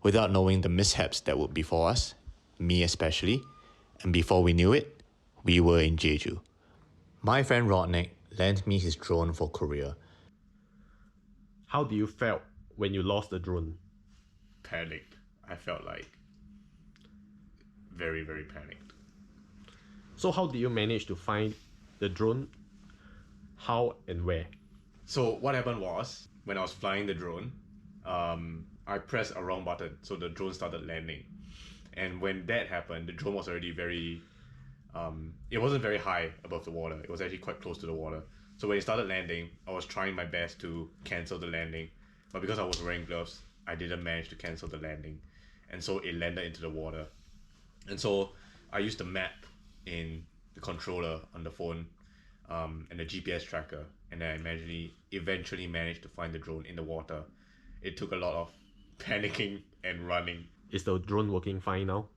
without knowing the mishaps that would befall us, me especially, and before we knew it, we were in Jeju. My friend Rodnick lent me his drone for Korea. How do you felt when you lost the drone? Panicked. I felt like very, very panicked. So how do you manage to find the drone? How and where? So what happened was, when I was flying the drone, I pressed a wrong button, so the drone started landing. And when that happened, the drone was already very, it wasn't very high above the water. It was actually quite close to the water. So when it started landing, I was trying my best to cancel the landing. But because I was wearing gloves, I didn't manage to cancel the landing. And so it landed into the water. And so I used the map in the controller on the phone and the GPS tracker. And then I eventually managed to find the drone in the water. It took a lot of panicking and running. Is the drone working fine now?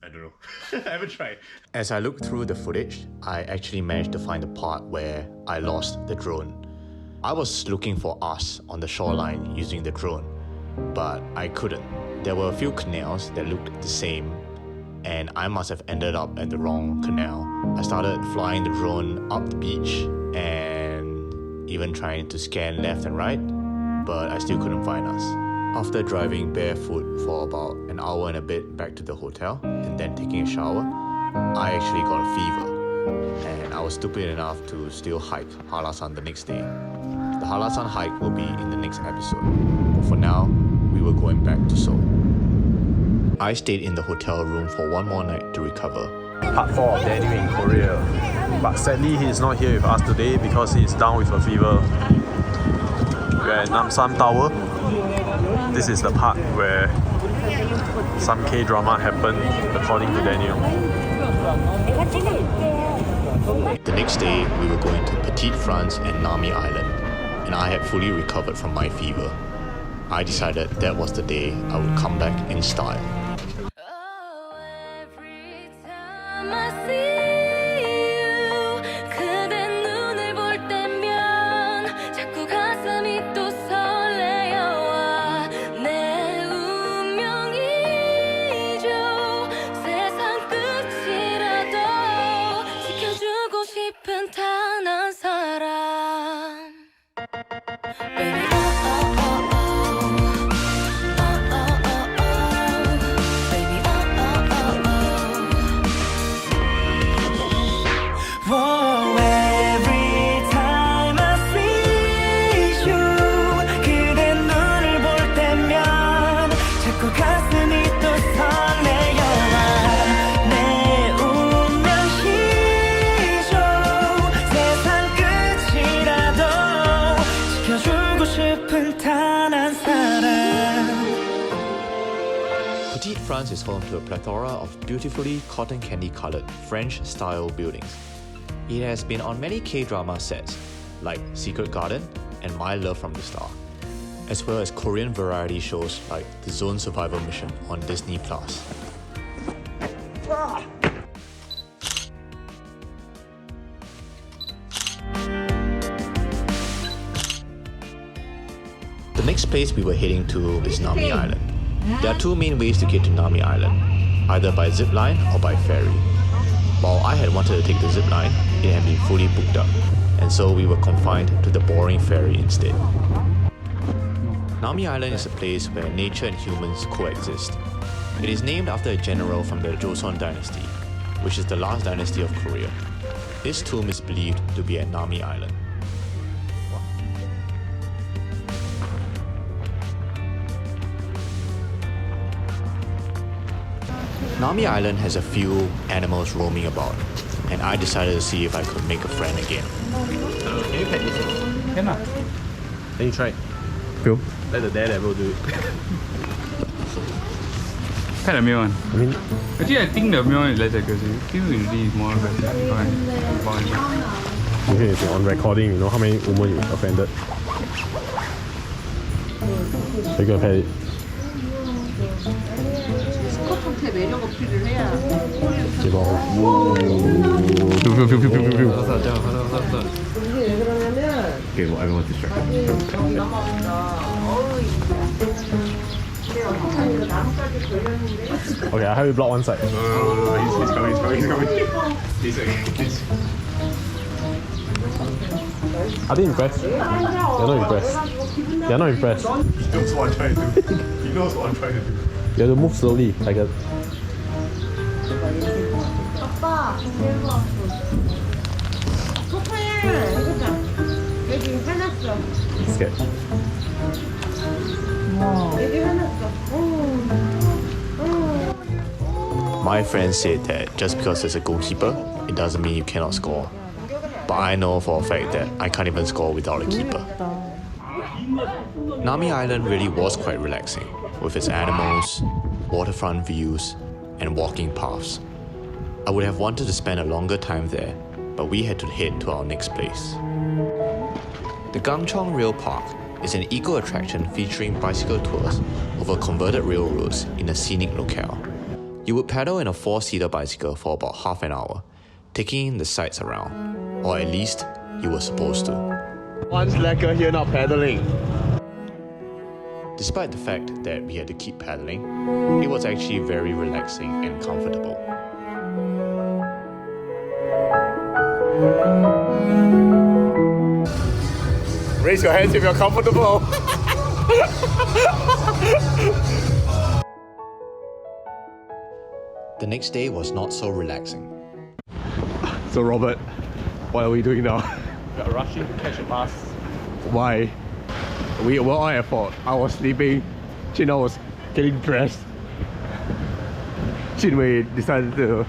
I don't know. I haven't tried. As I looked through the footage, I actually managed to find the part where I lost the drone. I was looking for us on the shoreline using the drone, but I couldn't. There were a few canals that looked the same, and I must have ended up at the wrong canal. I started flying the drone up the beach and even trying to scan left and right, but I still couldn't find us. After driving barefoot for about an hour and a bit back to the hotel and then taking a shower, I actually got a fever. And I was stupid enough to still hike Halasan the next day. The Halasan hike will be in the next episode. But for now, we were going back to Seoul. I stayed in the hotel room for one more night to recover. Part 4 of Daniel in Korea. But sadly, he is not here with us today because he is down with a fever. We are at Namsan Tower. This is the part where some K-drama happened, according to Daniel. The next day, we were going to Petite, France and Nami Island, and I had fully recovered from my fever. I decided that was the day I would come back in style. Petite, France is home to a plethora of beautifully cotton candy coloured French-style buildings. It has been on many K-drama sets like Secret Garden and My Love from the Star, as well as Korean variety shows like The Zone Survival Mission on Disney+. The next place we were heading to is Nami Island. There are two main ways to get to Nami Island, either by zip line or by ferry. While I had wanted to take the zip line, it had been fully booked up, and so we were confined to the boring ferry instead. Nami Island is a place where nature and humans coexist. It is named after a general from the Joseon dynasty, which is the last dynasty of Korea. This tomb is believed to be at Nami Island. Nami Island has a few animals roaming about, and I decided to see if I could make a friend again. Can you pet this? Can lah. Then you try. Feel? Let the daredevil do it. Pet the male one. I mean, Actually, I think the male one is less aggressive. Female usually is more aggressive. okay, if you're on recording, you know how many women you offended. So you're gonna pet it. 매력 어필을 해야 대박. 왜 그러냐면 Okay, well, everyone's distracted. 너무 넘어온다. 어우 Okay, I have you block one side. He's coming. Are they impressed? They're not impressed. They're not impressed. He knows what I'm trying to do. He knows what I'm trying to do. You have to move slowly, like a... 아빠, 이거 코코야, 이거 봐. 여기 해놨어. Scared. 여기 해놨어. My friend said that just because there's a goalkeeper, it doesn't mean you cannot score. But I know for a fact that I can't even score without a keeper. Nami Island really was quite relaxing, with its animals, waterfront views, and walking paths. I would have wanted to spend a longer time there, but we had to head to our next place. The Gangchon Rail Park is an eco-attraction featuring bicycle tours over converted railroads in a scenic locale. You would pedal in a 4-seater bicycle for about half an hour, taking in the sights around, or at least you were supposed to. One slacker here not pedaling. Despite the fact that we had to keep paddling, it was actually very relaxing and comfortable. Raise your hands if you're comfortable. The next day was not so relaxing. So Robert, what are we doing now? We are rushing to catch a bus. Why? We were all at fault. I was sleeping. Chino was getting dressed. Chinwei decided to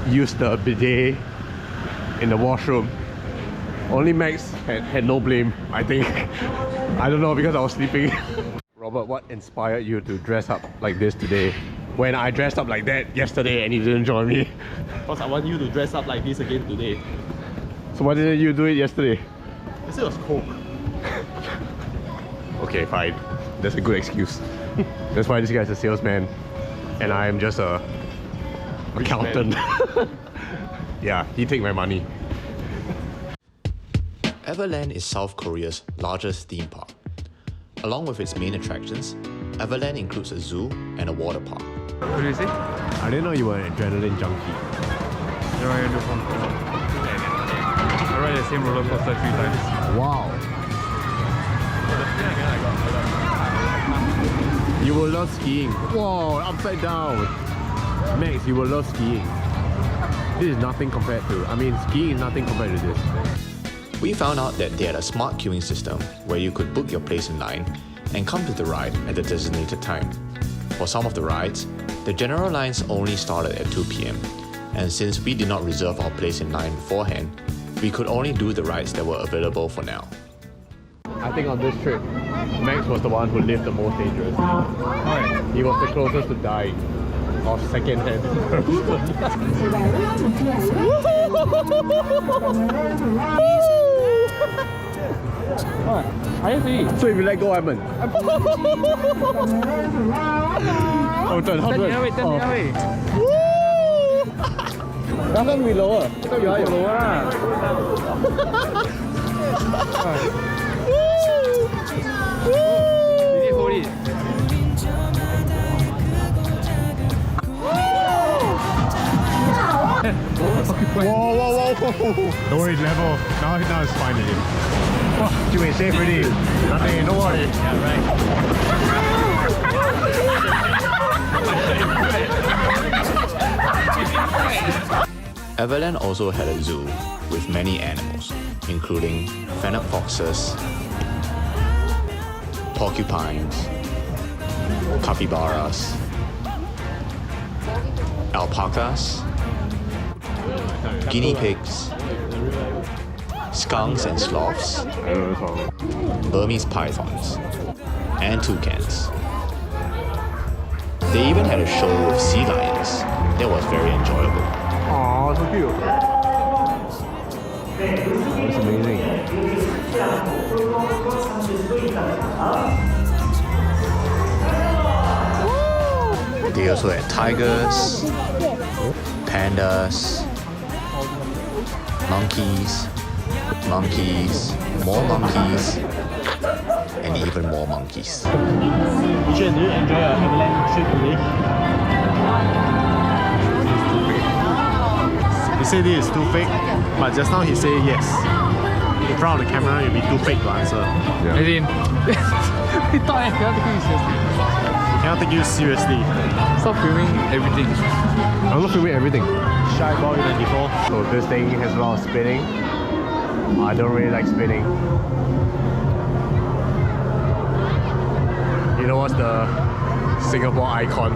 use the bidet in the washroom. Only Max had no blame, I think. I don't know, because I was sleeping. Robert, what inspired you to dress up like this today? When I dressed up like that yesterday and you didn't join me. Because I want you to dress up like this again today. So why didn't you do it yesterday? This was cold. Okay, fine. That's a good excuse. That's why this guy's a salesman and I am just a accountant. Yeah, he take my money. Everland is South Korea's largest theme park. Along with its main attractions, Everland includes a zoo and a water park. What do you say? I didn't know you were an adrenaline junkie. You know, I do fun. I ride the same roller coaster 3 times. Wow. You will love skiing. Whoa, upside down. Max, you will love skiing. This is nothing compared to, skiing is nothing compared to this. We found out that they had a smart queuing system where you could book your place in line and come to the ride at the designated time. For some of the rides, the general lines only started at 2 p.m. and since we did not reserve our place in line beforehand, we could only do the rides that were available for now. I think on this trip, Max was the one who lived the most dangerous. Why? He was the closest to dying of second hand. What? I have to eat. So if you let go, what happened? Oh, turn, how Turn to the other way, turn the other way. How come we lower? So you are lower lah. You need to hold it. Whoa. Don't worry, level. Now it's fine again. Oh, you ain't safe already. Nothing, don't worry. Yeah, right. Everland also had a zoo with many animals, including fennec foxes, porcupines, capybaras, alpacas, guinea pigs, skunks and sloths, Burmese pythons, and toucans. They even had a show with sea lions that was very enjoyable. Aw, so cute. That's amazing. They also had tigers, pandas, monkeys, monkeys, and even more monkeys. Michelle, do you enjoy your Everland trip today? He said this is too fake, but just now he said yes. In front of the camera, you'll be too fake to answer. As in, he thought I cannot take you seriously. We cannot take you seriously. Stop filming everything. I'm not filming everything. Shy boy 94. So this thing has a lot of spinning. I don't really like spinning. You know what's the Singapore icon?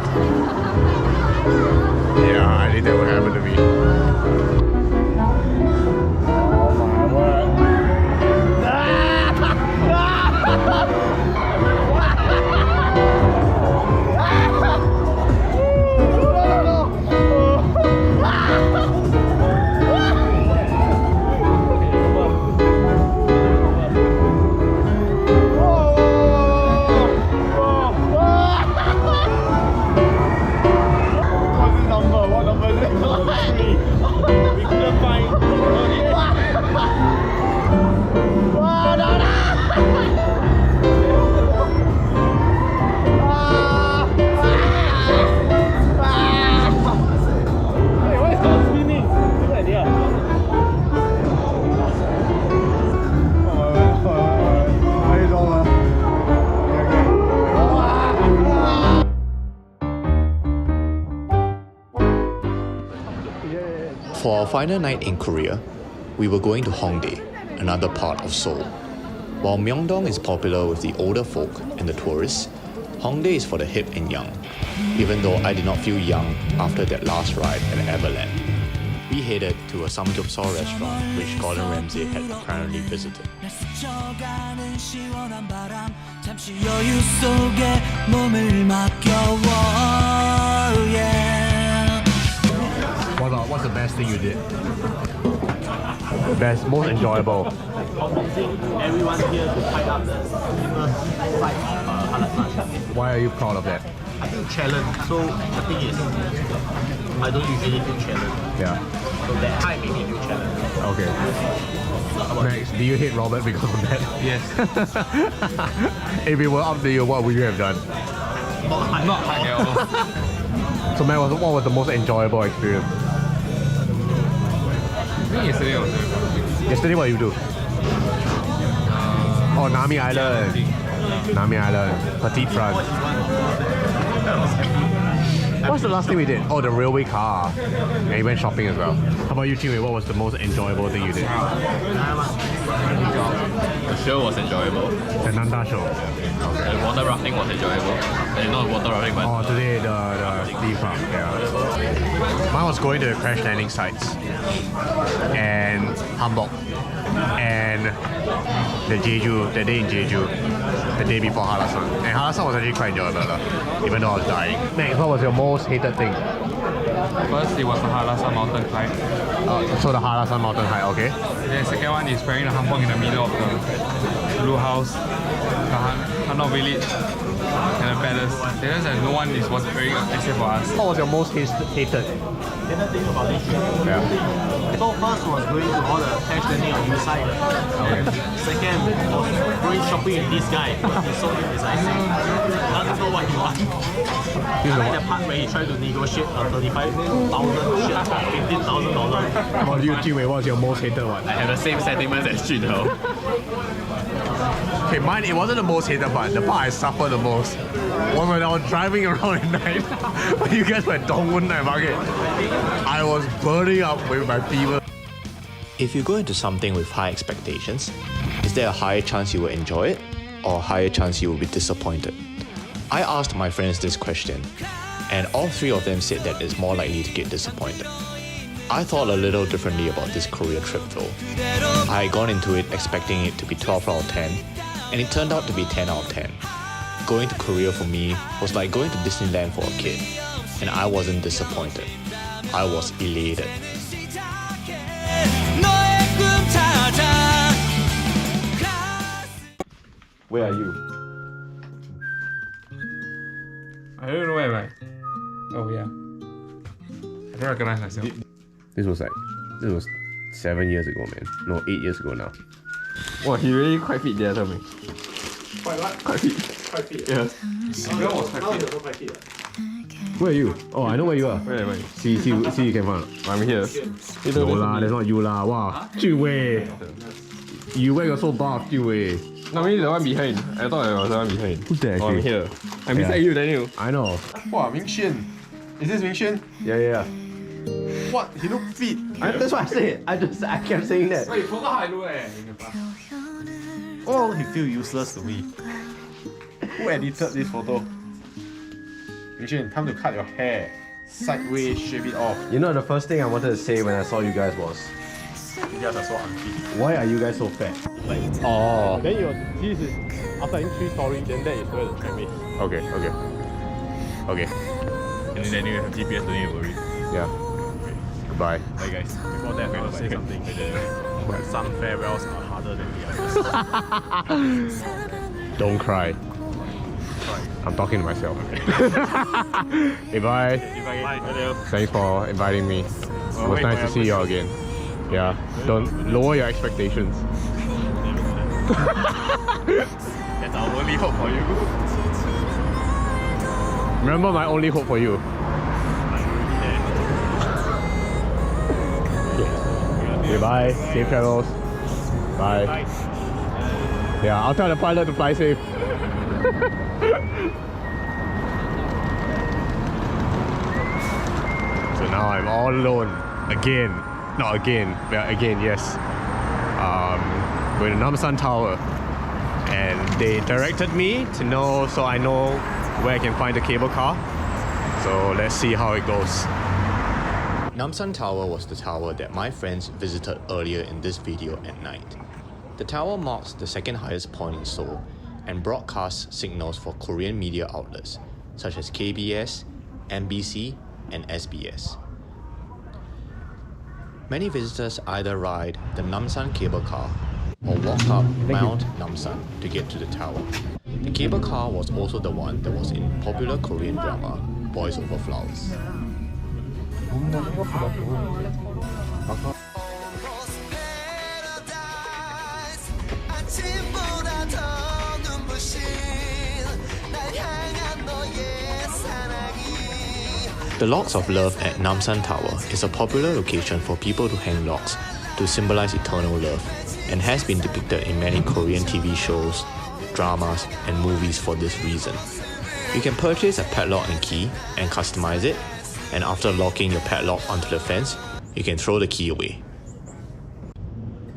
Yeah, I think that would happen to me. Oh my word. For our final night in Korea, we were going to Hongdae, another part of Seoul. While Myeongdong is popular with the older folk and the tourists, Hongdae is for the hip and young, even though I did not feel young after that last ride at Everland. We headed to a samgyeopsal restaurant which Gordon Ramsay had apparently visited. What's the best thing you did? Best, most enjoyable. Everyone here to pipe up the famous fight halal. Why are you proud of that? I feel challenged. So the thing is, I don't usually feel challenged. Yeah. So that high made me feel challenged. Okay. Max, do you hate Robert because of that? Yes. If it were up to you, what would you have done? Not high at all. So Max, what was the most enjoyable experience? I think yesterday was Yesterday, what did you do? Oh, Nami Island. Nami Island. Petite France. What's the last thing we did? Oh, the railway car. And you went shopping as well. How about you, Chinwei? What was the most enjoyable thing you did? The show was enjoyable. The Nanda show. The water rafting was enjoyable. Not water rafting, but Oh, today the theme park. Yeah. Mine was going to the crash landing sites and Hamburg and the Jeju, the day in Jeju, the day before Hallasan. And Hallasan was actually quite enjoyable, even though I was dying. Max, what was your most hated thing? First, it was the Hallasan mountain climb. So the Hallasan mountain hike, okay? Then second one is wearing the hanbok in the middle of the blue house, the Hanok village, and the palace. There's no one is was wearing except for us. What was your most hated? Cannot think about this shit. Yeah. So first was going to all the cash landing on this side. Okay. Second was going shopping with this guy. He's so indecisive. Doesn't know what he wants. I like the part where he tried to negotiate a $35,000 shit for $15,000. How about you, Jiwei? What's your most hated one? I have the same sentiments as Junho. Okay, mine, it wasn't the most hated part. The part I suffered the most was when I was driving around at night. When you guys were at Dongwon Night Market, I was burning up with my fever. If you go into something with high expectations, is there a higher chance you will enjoy it or a higher chance you will be disappointed? I asked my friends this question, and all three of them said that it's more likely to get disappointed. I thought a little differently about this Korea trip though. I had gone into it expecting it to be 12 out of 10, and it turned out to be 10 out of 10. Going to Korea for me was like going to Disneyland for a kid, and I wasn't disappointed. I was elated. Where are you? I don't know where am I. Oh yeah. I don't recognize myself. This was 7 years ago, man. No, 8 years ago now. Wow, he really quite fit there, tell me. Quite what? Quite fit. Quite fit. Yes. That was quite fit. Where are you? Oh, I know where you are. Where? See, you can find. I'm here. No lah, that's not you lah. Wow, Jiwei. You where you're so buff, Jiwei. No, maybe the one behind. I thought I was the one behind. Who's that Oh, I'm actually? here. I'm beside you, Daniel. I know. Wow, Ming Xuan. Is this Ming Xuan? Yeah. What? He look fit. That's what I said. I kept saying that. Wait, you forgot how I look Oh, he feel useless to me. Who edited this photo? Ming Xuan, time to cut your hair. Sideways, shave it off. You know, the first thing I wanted to say when I saw you guys was, You guys are so unfit. why are you guys so fat? Oh. Then this is after I 3 story, then that is where the tram is. Okay. And then you have GPS, don't need to worry. Yeah. Goodbye. Bye guys. Before that, I'm going to say something. Some farewells are harder than the others. Don't cry. I'm talking to myself. Hey, bye. Thanks for inviting me. It was nice to see you all again. Yeah. Don't lower your expectations. That's our only hope for you. Remember my only hope for you. Okay, bye. Safe travels. Bye. Yeah, I'll tell the pilot to fly safe. So now I'm all alone again. Not again, but again, yes. We're in the Namsan Tower, and they directed me to know, so I know where I can find the cable car. So let's see how it goes. Namsan Tower was the tower that my friends visited earlier in this video at night. The tower marks the second highest point in Seoul and broadcasts signals for Korean media outlets such as KBS, MBC, and SBS. Many visitors either ride the Namsan cable car or walk up Mount Namsan to get to the tower. The cable car was also the one that was in popular Korean drama Boys Over Flowers. The Locks of Love at Namsan Tower is a popular location for people to hang locks to symbolize eternal love, and has been depicted in many Korean TV shows, dramas, and movies for this reason. You can purchase a padlock and key and customize it, and after locking your padlock onto the fence, you can throw the key away.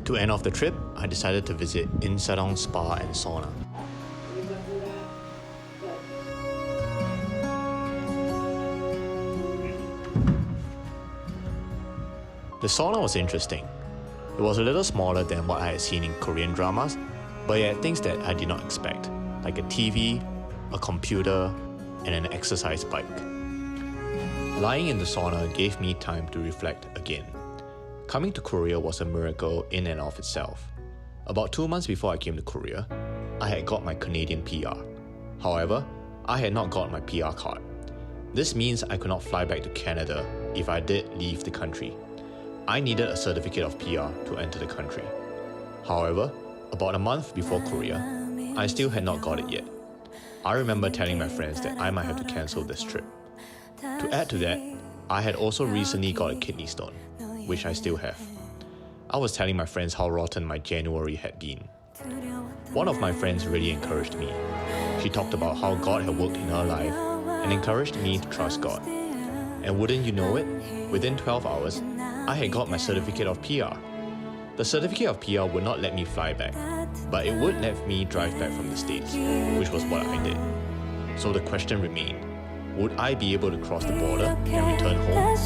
To end off the trip, I decided to visit Insadong Spa and Sauna. The sauna was interesting. It was a little smaller than what I had seen in Korean dramas, but it had things that I did not expect, like a TV, a computer, and an exercise bike. Lying in the sauna gave me time to reflect again. Coming to Korea was a miracle in and of itself. About 2 months before I came to Korea, I had got my Canadian PR. However, I had not got my PR card. This means I could not fly back to Canada if I did leave the country. I needed a certificate of PR to enter the country. However, about a month before Korea, I still had not got it yet. I remember telling my friends that I might have to cancel this trip. To add to that, I had also recently got a kidney stone, which I still have. I was telling my friends how rotten my January had been. One of my friends really encouraged me. She talked about how God had worked in her life and encouraged me to trust God. And wouldn't you know it, within 12 hours, I had got my certificate of PR. The certificate of PR would not let me fly back, but it would let me drive back from the States, which was what I did. So the question remained, would I be able to cross the border and return home?